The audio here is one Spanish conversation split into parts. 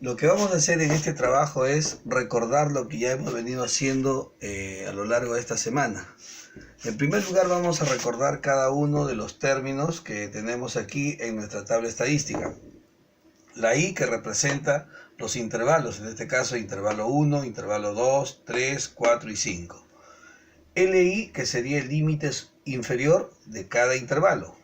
Lo que vamos a hacer en este trabajo es recordar lo que ya hemos venido haciendo a lo largo de esta semana. En primer lugar, vamos a recordar cada uno de los términos que tenemos aquí en nuestra tabla estadística. La I, que representa los intervalos, en este caso intervalo 1, intervalo 2, 3, 4 y 5. LI, que sería el límite inferior de cada intervalo.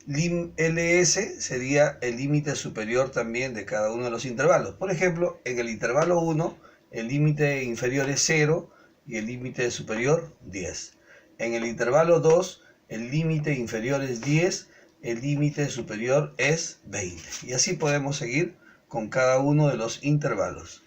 LS sería el límite superior también de cada uno de los intervalos. Por ejemplo, en el intervalo 1, el límite inferior es 0 y el límite superior 10. En el intervalo 2, el límite inferior es 10, el límite superior es 20. Y así podemos seguir con cada uno de los intervalos.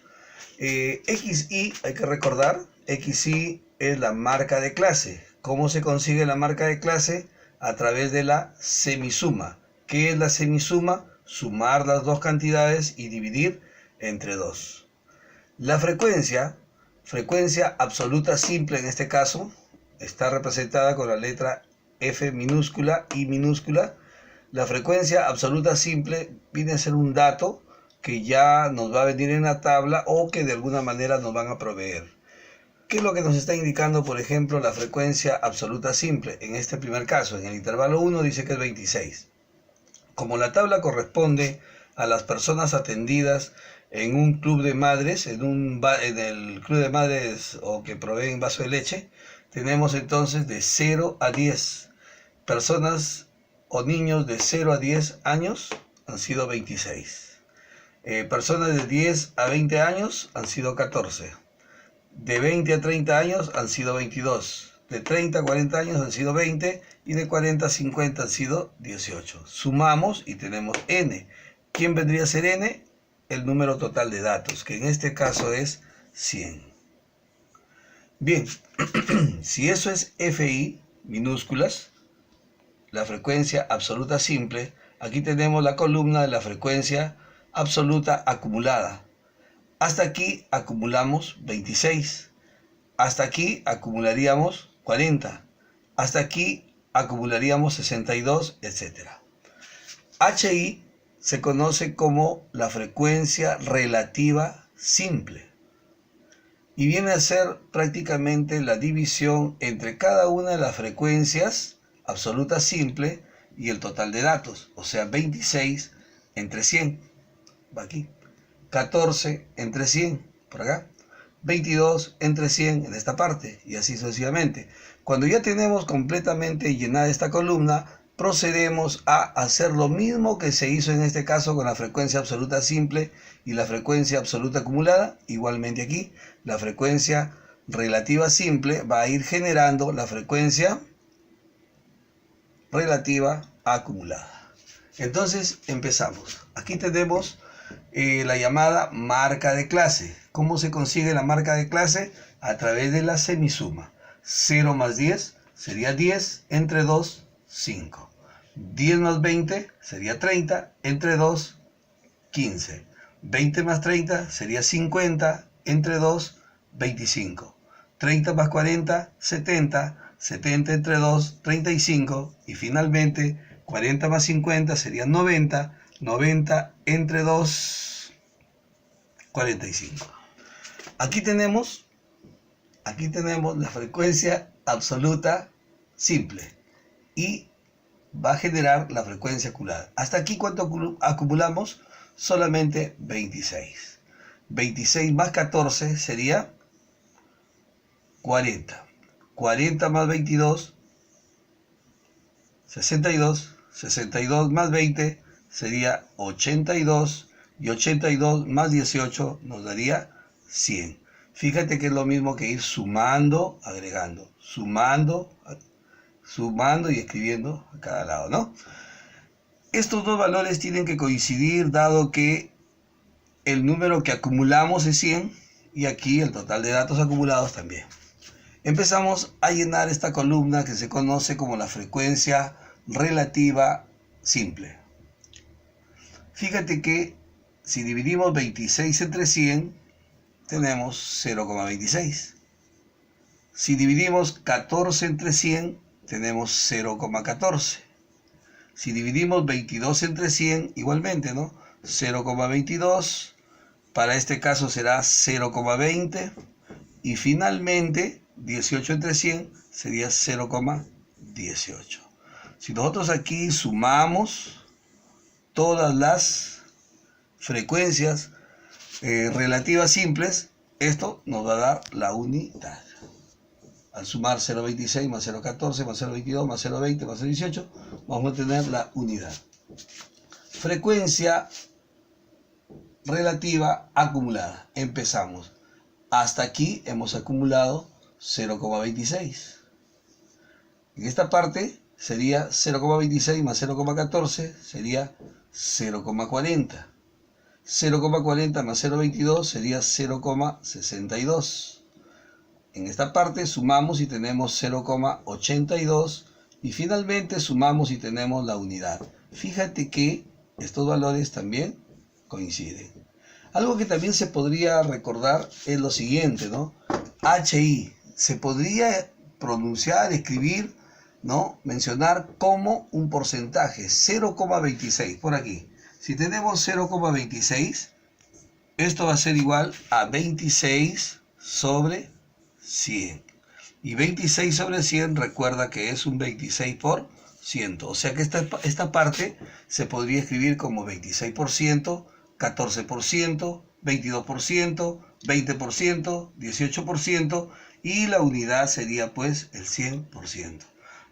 XY, hay que recordar, XY es la marca de clase. ¿Cómo se consigue la marca de clase? A través de la semisuma. ¿Qué es la semisuma? Sumar las dos cantidades y dividir entre 2. La frecuencia absoluta simple en este caso, está representada con la letra F minúscula, I minúscula. La frecuencia absoluta simple viene a ser un dato que ya nos va a venir en la tabla o que de alguna manera nos van a proveer. ¿Qué es lo que nos está indicando, por ejemplo, la frecuencia absoluta simple? En este primer caso, en el intervalo 1 dice que es 26. Como la tabla corresponde a las personas atendidas en un club de madres, en el club de madres o que proveen vaso de leche, tenemos entonces de 0 a 10. Personas o niños de 0 a 10 años han sido 26. Personas de 10 a 20 años han sido 14. De 20 a 30 años han sido 22, de 30 a 40 años han sido 20 y de 40 a 50 han sido 18. Sumamos y tenemos n. ¿Quién vendría a ser n? El número total de datos, que en este caso es 100. Bien, si eso es FI, minúsculas, la frecuencia absoluta simple, aquí tenemos la columna de la frecuencia absoluta acumulada. Hasta aquí acumulamos 26. Hasta aquí acumularíamos 40. Hasta aquí acumularíamos 62, etc. HI se conoce como la frecuencia relativa simple. Y viene a ser prácticamente la división entre cada una de las frecuencias absoluta simple y el total de datos. O sea, 26 entre 100. Va aquí. 14 entre 100, por acá, 22 entre 100 en esta parte, y así sucesivamente. Cuando ya tenemos completamente llenada esta columna, procedemos a hacer lo mismo que se hizo en este caso con la frecuencia absoluta simple y la frecuencia absoluta acumulada. Igualmente aquí, la frecuencia relativa simple va a ir generando la frecuencia relativa acumulada. Entonces, empezamos. Aquí tenemos la llamada marca de clase. ¿Cómo se consigue la marca de clase? A través de la semisuma. 0 más 10 sería 10, entre 2, 5. 10 más 20 sería 30, entre 2, 15. 20 más 30 sería 50, entre 2, 25. 30 más 40, 70. 70 entre 2, 35. Y finalmente, 40 más 50 sería 90. 90 entre 2, 45. Aquí tenemos la frecuencia absoluta simple y va a generar la frecuencia acumulada. Hasta aquí, ¿cuánto acumulamos? Solamente 26. 26 más 14 sería 40. 40 más 22, 62. 62 más 20 sería 82, y 82 más 18 nos daría 100. Fíjate que es lo mismo que ir sumando, agregando, sumando y escribiendo a cada lado, ¿no? Estos dos valores tienen que coincidir, dado que el número que acumulamos es 100 y aquí el total de datos acumulados también. Empezamos a llenar esta columna que se conoce como la frecuencia relativa simple. Fíjate que si dividimos 26 entre 100, tenemos 0,26. Si dividimos 14 entre 100, tenemos 0,14. Si dividimos 22 entre 100, igualmente, ¿no? 0,22, para este caso será 0,20 y finalmente 18 entre 100 sería 0,18. Si nosotros aquí sumamos todas las frecuencias relativas simples, esto nos va a dar la unidad. Al sumar 0,26 más 0,14 más 0,22 más 0,20 más 0,18, vamos a tener la unidad. Frecuencia relativa acumulada. Empezamos. Hasta aquí hemos acumulado 0,26. En esta parte sería 0,26 más 0,14 sería 0,40. 0,40 más 0,22 sería 0,62. En esta parte sumamos y tenemos 0,82 y finalmente sumamos y tenemos la unidad. Fíjate que estos valores también coinciden. Algo que también se podría recordar es lo siguiente, ¿no? HI se podría pronunciar, escribir, ¿no? Mencionar como un porcentaje, 0,26 por aquí. Si tenemos 0,26, esto va a ser igual a 26 sobre 100. Y 26 sobre 100 recuerda que es un 26%. O sea que esta parte se podría escribir como 26%, 14%, 22%, 20%, 18% y la unidad sería pues el 100%.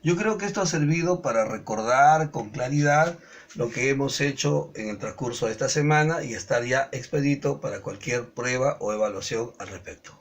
Yo creo que esto ha servido para recordar con claridad lo que hemos hecho en el transcurso de esta semana y estar ya expedito para cualquier prueba o evaluación al respecto.